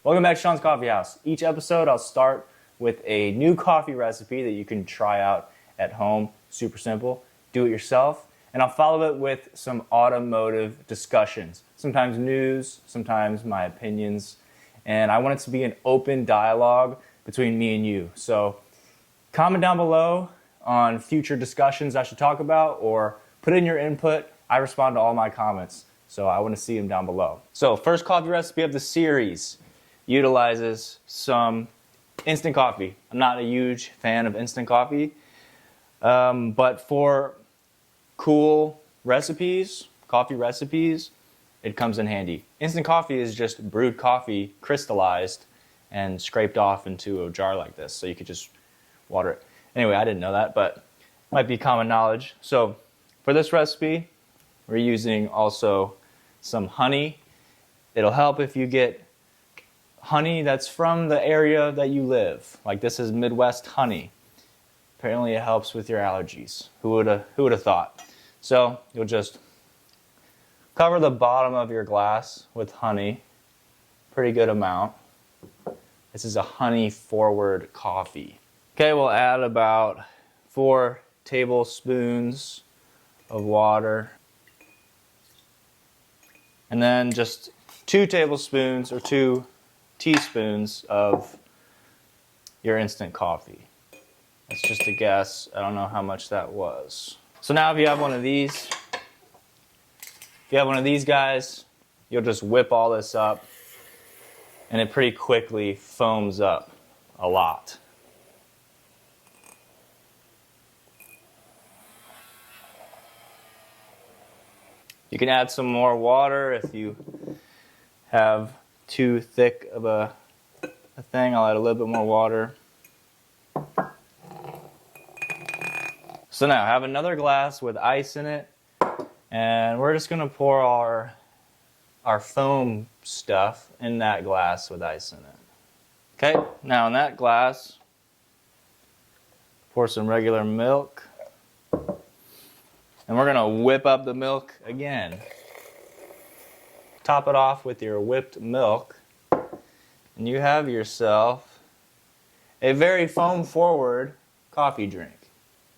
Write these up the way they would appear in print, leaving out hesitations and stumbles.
Welcome back to Sean's Coffeehouse. Each episode I'll start with a new coffee recipe that you can try out at home. Super simple. Do it yourself. And I'll follow it with some automotive discussions. Sometimes news, sometimes my opinions. And I want it to be an open dialogue between me and you. So comment down below on future discussions I should talk about, or put in your input. I respond to all my comments, so I want to see them down below. So first coffee recipe of the series utilizes some instant coffee. I'm not a huge fan of instant coffee, but for cool recipes, coffee recipes, it comes in handy. Instant coffee is just brewed coffee crystallized and scraped off into a jar like this, so you could just water it. Anyway, I didn't know that, but it might be common knowledge. So for this recipe, we're using also some honey. It'll help if you get honey that's from the area that you live. Like this is Midwest honey. Apparently it helps with your allergies. Who would have thought? So you'll just cover the bottom of your glass with honey. Pretty good amount. This is a honey forward coffee. Okay, we'll add about 4 tablespoons of water. And then just 2 tablespoons or 2 teaspoons of your instant coffee. That's just a guess. I don't know how much that was. So now if you have one of these, guys, you'll just whip all this up and it pretty quickly foams up a lot. You can add some more water if you have too thick of a thing. I'll add a little bit more water. So now I have another glass with ice in it, and we're just gonna pour our foam stuff in that glass with ice in it. Okay, now in that glass, pour some regular milk, and we're gonna whip up the milk again. Top it off with your whipped milk, and you have yourself a very foam forward coffee drink.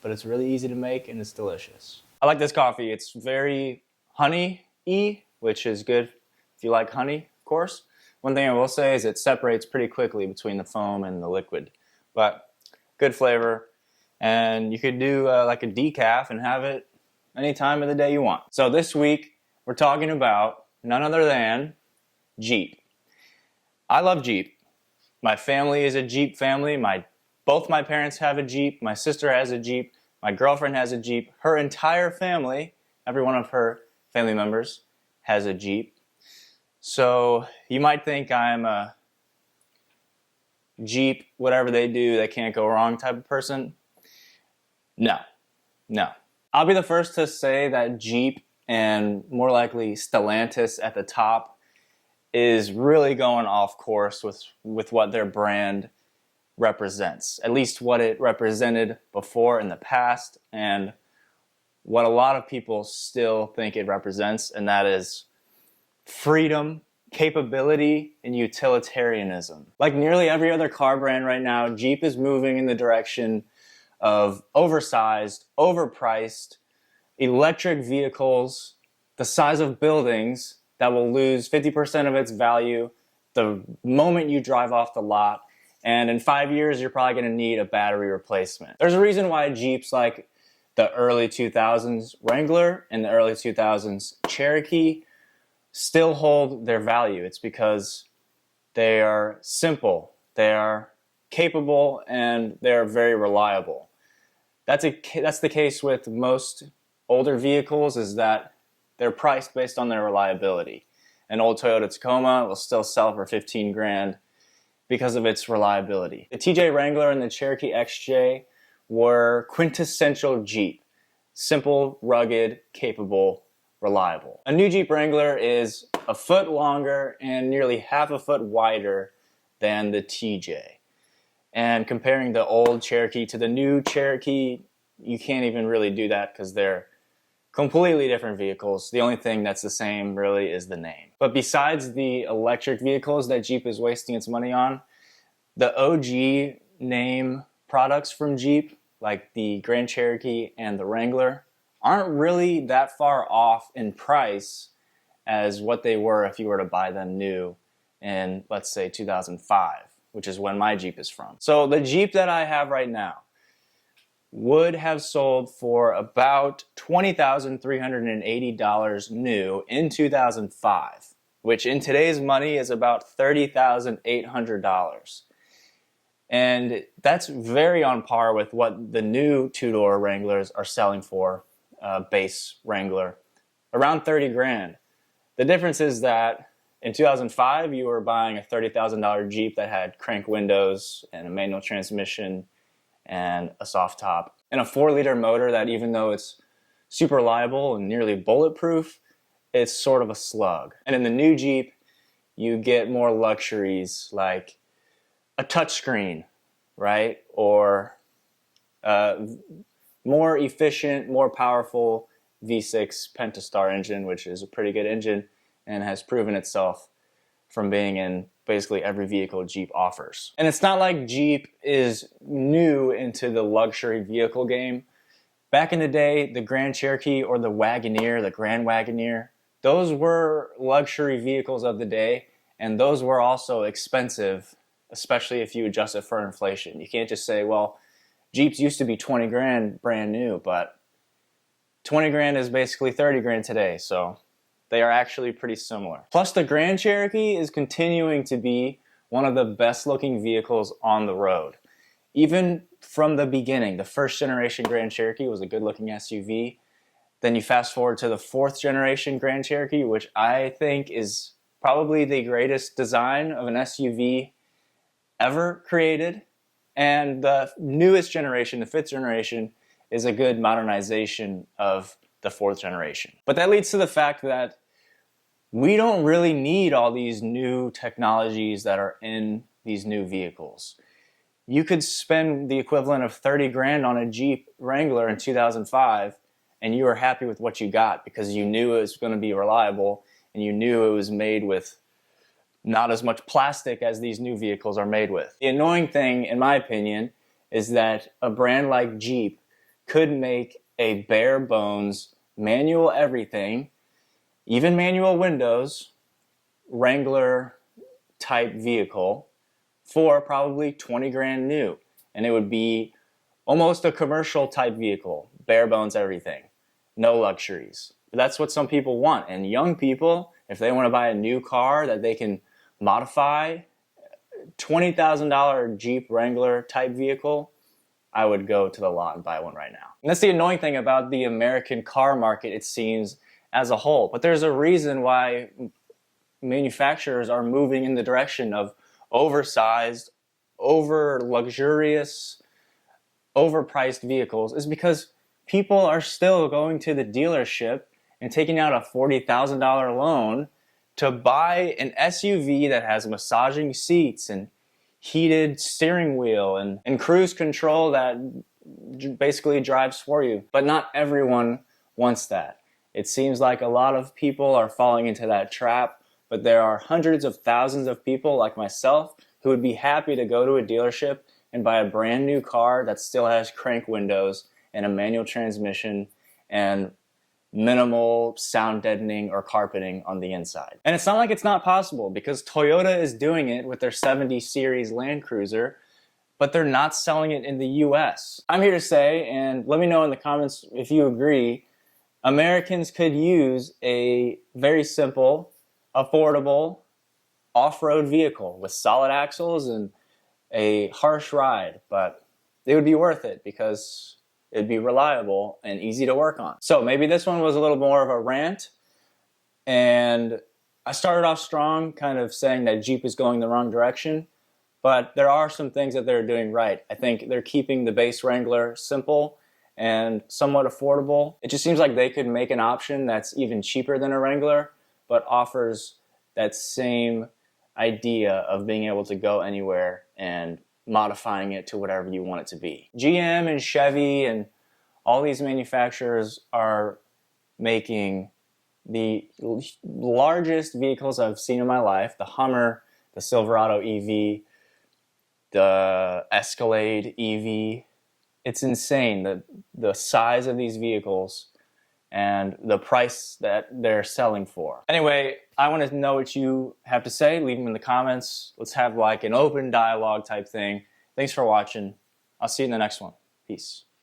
But it's really easy to make and it's delicious. I like this coffee. It's very honey-y, which is good if you like honey, of course. One thing I will say is it separates pretty quickly between the foam and the liquid. But good flavor, and you could do like a decaf and have it any time of the day you want. So this week we're talking about none other than Jeep. I love Jeep. My family is a Jeep family. Both my parents have a Jeep. My sister has a Jeep. My girlfriend has a Jeep. Her entire family, every one of her family members, has a Jeep. So you might think I'm a Jeep, whatever they do, they can't go wrong type of person. No. I'll be the first to say that Jeep, and more likely Stellantis at the top, is really going off course with what their brand represents. At least what it represented before in the past, and what a lot of people still think it represents, and that is freedom, capability, and utilitarianism. Like nearly every other car brand right now, Jeep is moving in the direction of oversized, overpriced, electric vehicles the size of buildings that will lose 50% of its value the moment you drive off the lot, and in 5 years you're probably going to need a battery replacement. There's a reason why Jeeps like the early 2000s Wrangler and the early 2000s Cherokee still hold their value. It's because they are simple, they are capable, and they are very reliable. That's the case with most older vehicles, is that they're priced based on their reliability. An old Toyota Tacoma will still sell for 15 grand because of its reliability. The TJ Wrangler and the Cherokee XJ were quintessential Jeep. Simple, rugged, capable, reliable. A new Jeep Wrangler is a foot longer and nearly half a foot wider than the TJ. And comparing the old Cherokee to the new Cherokee, you can't even really do that because they're Completely different vehicles. The only thing that's the same really is the name. But besides the electric vehicles that Jeep is wasting its money on, the OG name products from Jeep, like the Grand Cherokee and the Wrangler, aren't really that far off in price as what they were if you were to buy them new in, let's say, 2005, which is when my Jeep is from. So the Jeep that I have right now would have sold for about $20,380 new in 2005, which in today's money is about $30,800. And that's very on par with what the new two-door Wranglers are selling for, base Wrangler, around 30 grand. The difference is that in 2005, you were buying a $30,000 Jeep that had crank windows and a manual transmission and a soft top, and a 4-liter motor that, even though it's super reliable and nearly bulletproof, it's sort of a slug. And in the new Jeep, you get more luxuries like a touchscreen, right? Or more efficient, more powerful V6 Pentastar engine, which is a pretty good engine and has proven itself from being in basically every vehicle Jeep offers. And it's not like Jeep is new into the luxury vehicle game. Back in the day, the Grand Cherokee or the Wagoneer, the Grand Wagoneer, those were luxury vehicles of the day, and those were also expensive, especially if you adjust it for inflation. You can't just say, well, Jeeps used to be 20 grand brand new, but 20 grand is basically 30 grand today, so they are actually pretty similar. Plus, the Grand Cherokee is continuing to be one of the best looking vehicles on the road. Even from the beginning, the first generation Grand Cherokee was a good looking SUV. Then you fast forward to the 4th generation Grand Cherokee, which I think is probably the greatest design of an SUV ever created. And the newest generation, the 5th generation, is a good modernization of the 4th generation. But that leads to the fact that we don't really need all these new technologies that are in these new vehicles. You could spend the equivalent of 30 grand on a Jeep Wrangler in 2005 and you were happy with what you got because you knew it was going to be reliable and you knew it was made with not as much plastic as these new vehicles are made with. The annoying thing, in my opinion, is that a brand like Jeep could make a bare bones manual everything, even manual windows, Wrangler type vehicle for probably 20 grand new. And it would be almost a commercial type vehicle, bare bones everything, no luxuries. But that's what some people want. And young people, if they want to buy a new car that they can modify, $20,000 Jeep Wrangler type vehicle, I would go to the lot and buy one right now. And that's the annoying thing about the American car market, it seems, as a whole. But there's a reason why manufacturers are moving in the direction of oversized, over luxurious, overpriced vehicles, is because people are still going to the dealership and taking out a $40,000 loan to buy an SUV that has massaging seats and heated steering wheel and cruise control that basically drives for you. But not everyone wants that. It seems like a lot of people are falling into that trap, but there are hundreds of thousands of people like myself who would be happy to go to a dealership and buy a brand new car that still has crank windows and a manual transmission and minimal sound deadening or carpeting on the inside. And it's not like it's not possible, because Toyota is doing it with their 70 series Land Cruiser, but they're not selling it in the US. I'm here to say, and let me know in the comments if you agree, Americans could use a very simple, affordable, off-road vehicle with solid axles and a harsh ride, but it would be worth it because it'd be reliable and easy to work on. So maybe this one was a little more of a rant, and I started off strong, kind of saying that Jeep is going the wrong direction, but there are some things that they're doing right. I think they're keeping the base Wrangler simple and somewhat affordable. It just seems like they could make an option that's even cheaper than a Wrangler, but offers that same idea of being able to go anywhere and modifying it to whatever you want it to be. GM and Chevy and all these manufacturers are making the largest vehicles I've seen in my life, the Hummer, the Silverado EV, the Escalade EV. It's insane, the size of these vehicles and the price that they're selling for. Anyway, I want to know what you have to say. Leave them in the comments. Let's have like an open dialogue type thing. Thanks for watching. I'll see you in the next one. Peace.